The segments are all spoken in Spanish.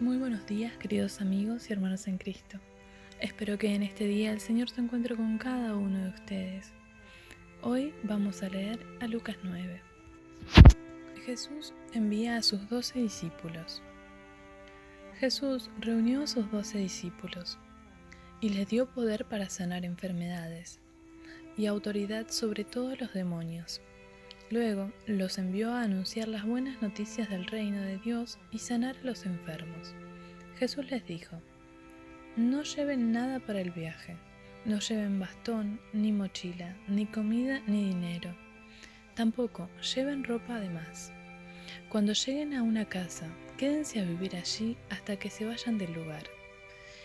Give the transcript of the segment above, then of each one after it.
Muy buenos días, queridos amigos y hermanos en Cristo. Espero que en este día el Señor se encuentre con cada uno de ustedes. Hoy vamos a leer a Lucas 9. Jesús envía a sus 12 discípulos. Jesús reunió a sus 12 discípulos y les dio poder para sanar enfermedades y autoridad sobre todos los demonios. Luego los envió a anunciar las buenas noticias del reino de Dios y sanar a los enfermos. Jesús les dijo: no lleven nada para el viaje, no lleven bastón, ni mochila, ni comida, ni dinero. Tampoco lleven ropa de más. Cuando lleguen a una casa, quédense a vivir allí hasta que se vayan del lugar.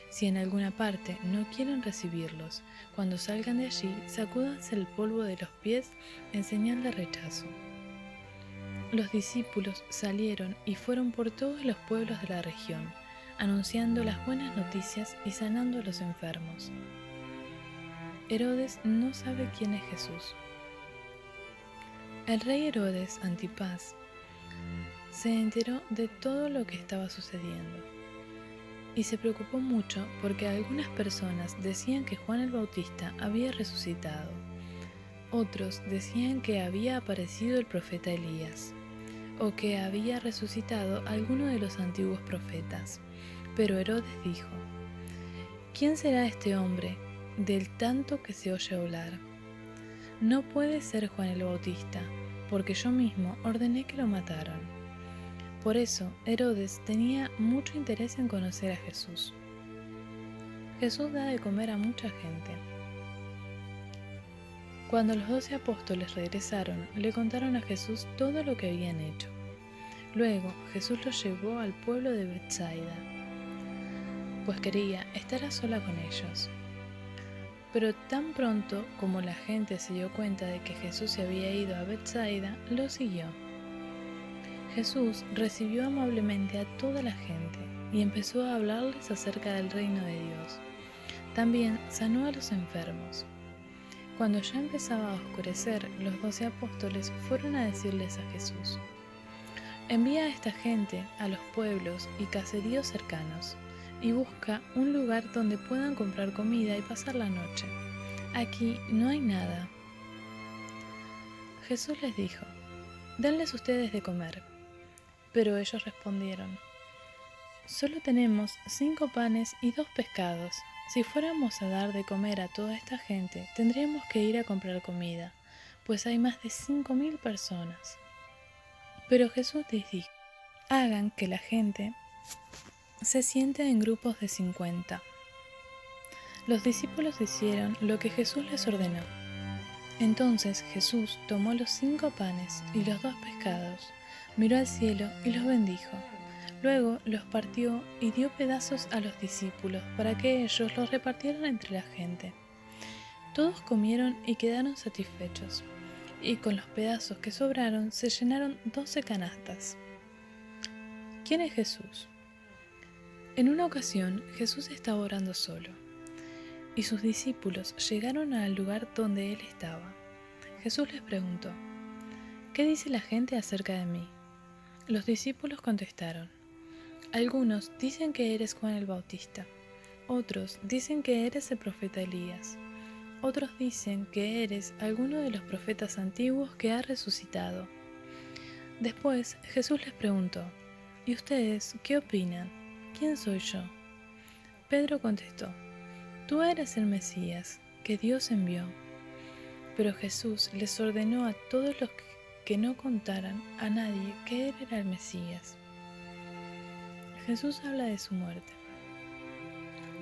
Si en alguna parte no quieren recibirlos, cuando salgan de allí, sacúdanse el polvo de los pies en señal de rechazo. Los discípulos salieron y fueron por todos los pueblos de la región, anunciando las buenas noticias y sanando a los enfermos. Herodes no sabe quién es Jesús. El rey Herodes Antipas se enteró de todo lo que estaba sucediendo y se preocupó mucho porque algunas personas decían que Juan el Bautista había resucitado. Otros decían que había aparecido el profeta Elías o que había resucitado alguno de los antiguos profetas. Pero Herodes dijo: ¿quién será este hombre del tanto que se oye hablar? No puede ser Juan el Bautista, porque yo mismo ordené que lo mataran. Por eso Herodes tenía mucho interés en conocer a Jesús. Jesús da de comer a mucha gente. Cuando los 12 apóstoles regresaron, le contaron a Jesús todo lo que habían hecho. Luego Jesús los llevó al pueblo de Betsaida, pues quería estar a solas con ellos. Pero tan pronto como la gente se dio cuenta de que Jesús se había ido a Betsaida, lo siguió. Jesús recibió amablemente a toda la gente y empezó a hablarles acerca del reino de Dios. También sanó a los enfermos. Cuando ya empezaba a oscurecer, los 12 apóstoles fueron a decirles a Jesús: envía a esta gente a los pueblos y caseríos cercanos y busca un lugar donde puedan comprar comida y pasar la noche. Aquí no hay nada. Jesús les dijo: denles ustedes de comer. Pero ellos respondieron: solo tenemos 5 panes y 2 pescados. Si fuéramos a dar de comer a toda esta gente, tendríamos que ir a comprar comida, pues hay más de 5.000 personas. Pero Jesús les dijo: hagan que la gente se siente en grupos de 50. Los discípulos hicieron lo que Jesús les ordenó. Entonces Jesús tomó los 5 panes y los 2 pescados, miró al cielo y los bendijo. Luego los partió y dio pedazos a los discípulos para que ellos los repartieran entre la gente. Todos comieron y quedaron satisfechos, y con los pedazos que sobraron se llenaron 12 canastas. ¿Quién es Jesús? En una ocasión Jesús estaba orando solo, y sus discípulos llegaron al lugar donde él estaba. Jesús les preguntó: ¿qué dice la gente acerca de mí? Los discípulos contestaron: algunos dicen que eres Juan el Bautista, otros dicen que eres el profeta Elías, otros dicen que eres alguno de los profetas antiguos que ha resucitado. Después Jesús les preguntó: ¿y ustedes qué opinan? ¿Quién soy yo? Pedro contestó: tú eres el Mesías, que Dios envió. Pero Jesús les ordenó a todos los que no contaran a nadie que él era el Mesías. Jesús habla de su muerte.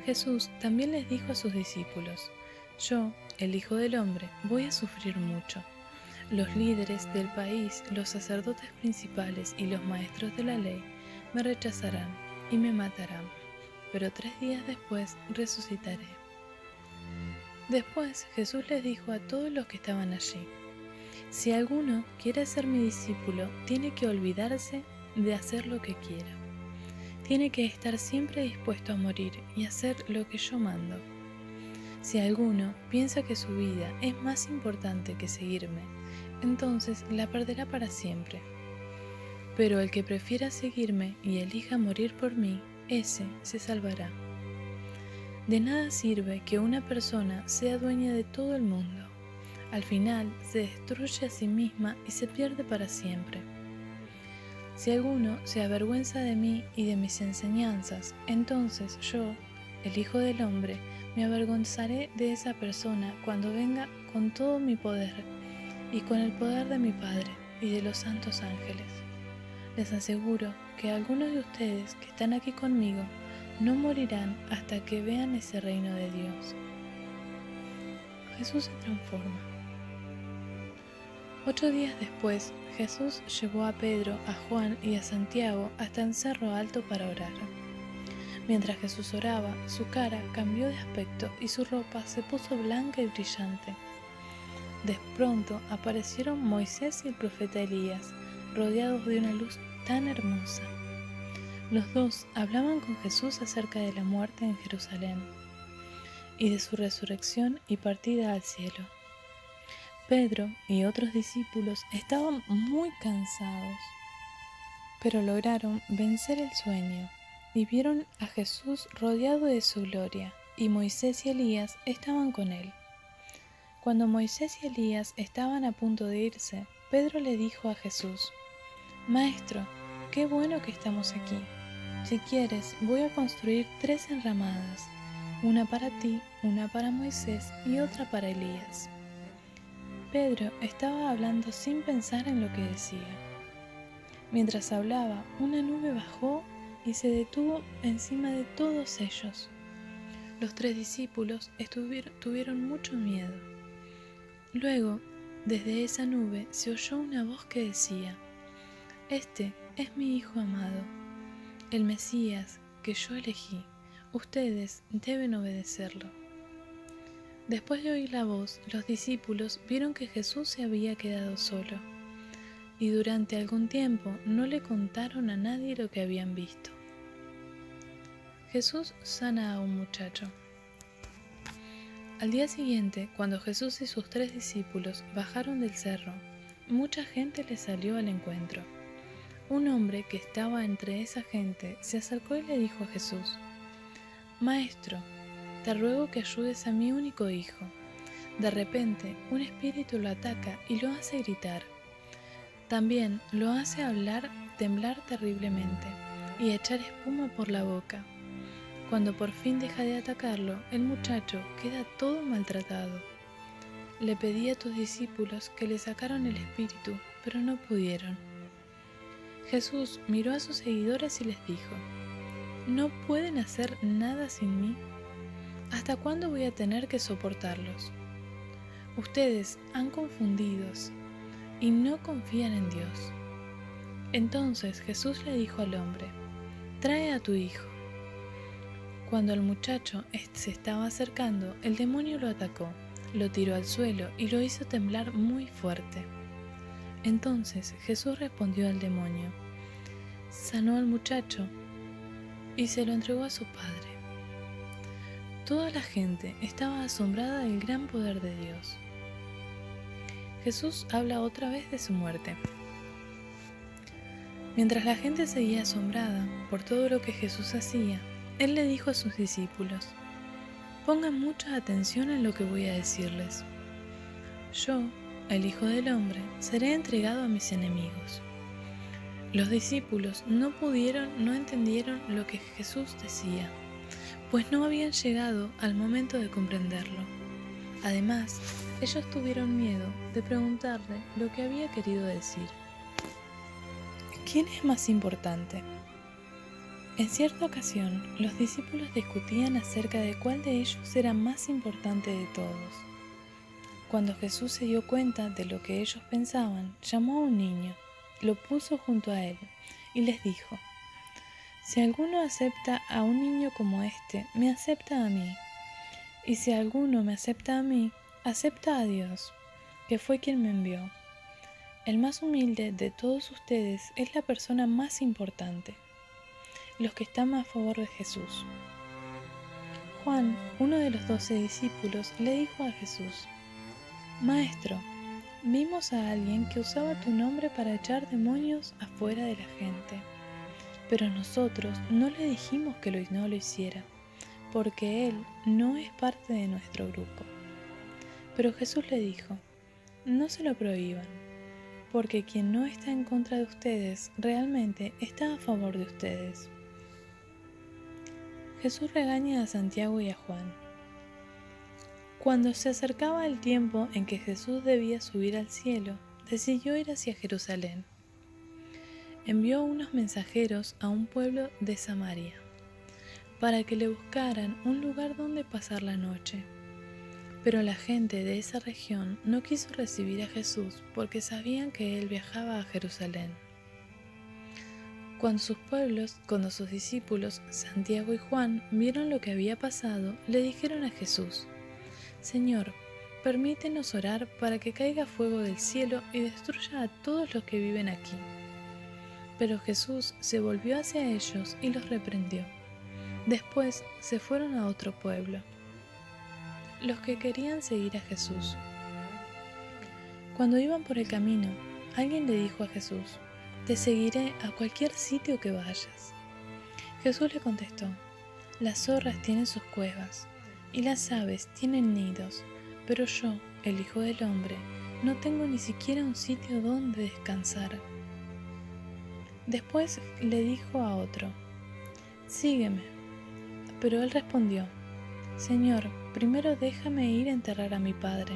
Jesús también les dijo a sus discípulos: yo, el Hijo del Hombre, voy a sufrir mucho. Los líderes del país, los sacerdotes principales y los maestros de la ley me rechazarán y me matarán, pero 3 días después resucitaré. Después Jesús les dijo a todos los que estaban allí: si alguno quiere ser mi discípulo, tiene que olvidarse de hacer lo que quiera. Tiene que estar siempre dispuesto a morir y hacer lo que yo mando. Si alguno piensa que su vida es más importante que seguirme, entonces la perderá para siempre. Pero el que prefiera seguirme y elija morir por mí, ese se salvará. De nada sirve que una persona sea dueña de todo el mundo. Al final se destruye a sí misma y se pierde para siempre. Si alguno se avergüenza de mí y de mis enseñanzas, entonces yo, el Hijo del Hombre, me avergonzaré de esa persona cuando venga con todo mi poder y con el poder de mi Padre y de los santos ángeles. Les aseguro que algunos de ustedes que están aquí conmigo no morirán hasta que vean ese reino de Dios. Jesús se transforma. 8 días después, Jesús llevó a Pedro, a Juan y a Santiago hasta el cerro alto para orar. Mientras Jesús oraba, su cara cambió de aspecto y su ropa se puso blanca y brillante. De pronto aparecieron Moisés y el profeta Elías, rodeados de una luz tan hermosa. Los dos hablaban con Jesús acerca de la muerte en Jerusalén y de su resurrección y partida al cielo. Pedro y otros discípulos estaban muy cansados, pero lograron vencer el sueño y vieron a Jesús rodeado de su gloria, y Moisés y Elías estaban con él. Cuando Moisés y Elías estaban a punto de irse, Pedro le dijo a Jesús: «Maestro, qué bueno que estamos aquí. Si quieres, voy a construir 3 enramadas, una para ti, una para Moisés y otra para Elías». Pedro estaba hablando sin pensar en lo que decía. Mientras hablaba, una nube bajó y se detuvo encima de todos ellos. Los 3 discípulos tuvieron mucho miedo. Luego, desde esa nube se oyó una voz que decía: «Este es mi Hijo amado, el Mesías que yo elegí. Ustedes deben obedecerlo». Después de oír la voz, los discípulos vieron que Jesús se había quedado solo, y durante algún tiempo no le contaron a nadie lo que habían visto. Jesús sana a un muchacho. Al día siguiente, cuando Jesús y sus 3 discípulos bajaron del cerro, mucha gente les salió al encuentro. Un hombre que estaba entre esa gente se acercó y le dijo a Jesús: «Maestro, te ruego que ayudes a mi único hijo. De repente, un espíritu lo ataca y lo hace gritar. También lo hace temblar terriblemente y echar espuma por la boca. Cuando por fin deja de atacarlo, el muchacho queda todo maltratado. Le pedí a tus discípulos que le sacaran el espíritu, pero no pudieron». Jesús miró a sus seguidores y les dijo: «¿No pueden hacer nada sin mí? ¿Hasta cuándo voy a tener que soportarlos? Ustedes han confundidos y no confían en Dios». Entonces Jesús le dijo al hombre: «Trae a tu hijo». Cuando el muchacho se estaba acercando, el demonio lo atacó, lo tiró al suelo y lo hizo temblar muy fuerte. Entonces Jesús respondió al demonio, sanó al muchacho y se lo entregó a su padre. Toda la gente estaba asombrada del gran poder de Dios. Jesús habla otra vez de su muerte. Mientras la gente seguía asombrada por todo lo que Jesús hacía, Él le dijo a sus discípulos: «Pongan mucha atención en lo que voy a decirles. Yo, el Hijo del Hombre, seré entregado a mis enemigos». Los discípulos no entendieron lo que Jesús decía, pues no habían llegado al momento de comprenderlo. Además, ellos tuvieron miedo de preguntarle lo que había querido decir. ¿Quién es más importante? En cierta ocasión, los discípulos discutían acerca de cuál de ellos era más importante de todos. Cuando Jesús se dio cuenta de lo que ellos pensaban, llamó a un niño, lo puso junto a él y les dijo: «Si alguno acepta a un niño como este, me acepta a mí. Y si alguno me acepta a mí, acepta a Dios, que fue quien me envió. El más humilde de todos ustedes es la persona más importante, los que están a favor de Jesús». Juan, uno de los 12 discípulos, le dijo a Jesús: «Maestro, vimos a alguien que usaba tu nombre para echar demonios afuera de la gente. Pero nosotros no le dijimos que no lo hiciera, porque él no es parte de nuestro grupo. Pero Jesús le dijo: no se lo prohíban, porque quien no está en contra de ustedes realmente está a favor de ustedes. Jesús regaña a Santiago y a Juan. Cuando se acercaba el tiempo en que Jesús debía subir al cielo, decidió ir hacia Jerusalén. Envió unos mensajeros a un pueblo de Samaria, para que le buscaran un lugar donde pasar la noche. Pero la gente de esa región no quiso recibir a Jesús porque sabían que él viajaba a Jerusalén. Cuando sus discípulos, Santiago y Juan, vieron lo que había pasado, le dijeron a Jesús: Señor, permítenos orar para que caiga fuego del cielo y destruya a todos los que viven aquí. Pero Jesús se volvió hacia ellos y los reprendió. Después se fueron a otro pueblo. Los que querían seguir a Jesús. Cuando iban por el camino, alguien le dijo a Jesús: te seguiré a cualquier sitio que vayas. Jesús le contestó: las zorras tienen sus cuevas y las aves tienen nidos, pero yo, el Hijo del Hombre, no tengo ni siquiera un sitio donde descansar. Después le dijo a otro: sígueme. Pero él respondió: Señor, primero déjame ir a enterrar a mi padre.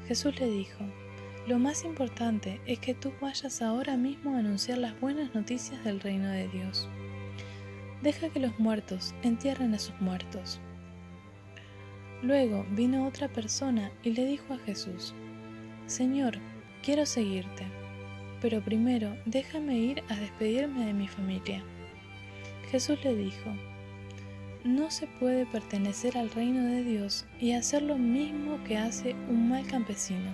Jesús le dijo: lo más importante es que tú vayas ahora mismo a anunciar las buenas noticias del reino de Dios. Deja que los muertos entierren a sus muertos. Luego vino otra persona y le dijo a Jesús: Señor, quiero seguirte, pero primero déjame ir a despedirme de mi familia. Jesús le dijo: no se puede pertenecer al reino de Dios y hacer lo mismo que hace un mal campesino,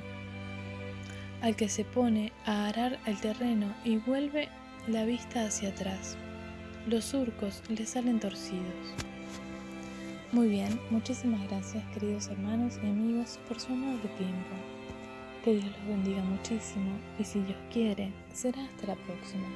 al que se pone a arar el terreno y vuelve la vista hacia atrás. Los surcos le salen torcidos. Muy bien, muchísimas gracias, queridos hermanos y amigos, por su amable tiempo. Que Dios los bendiga muchísimo y si Dios quiere, será hasta la próxima.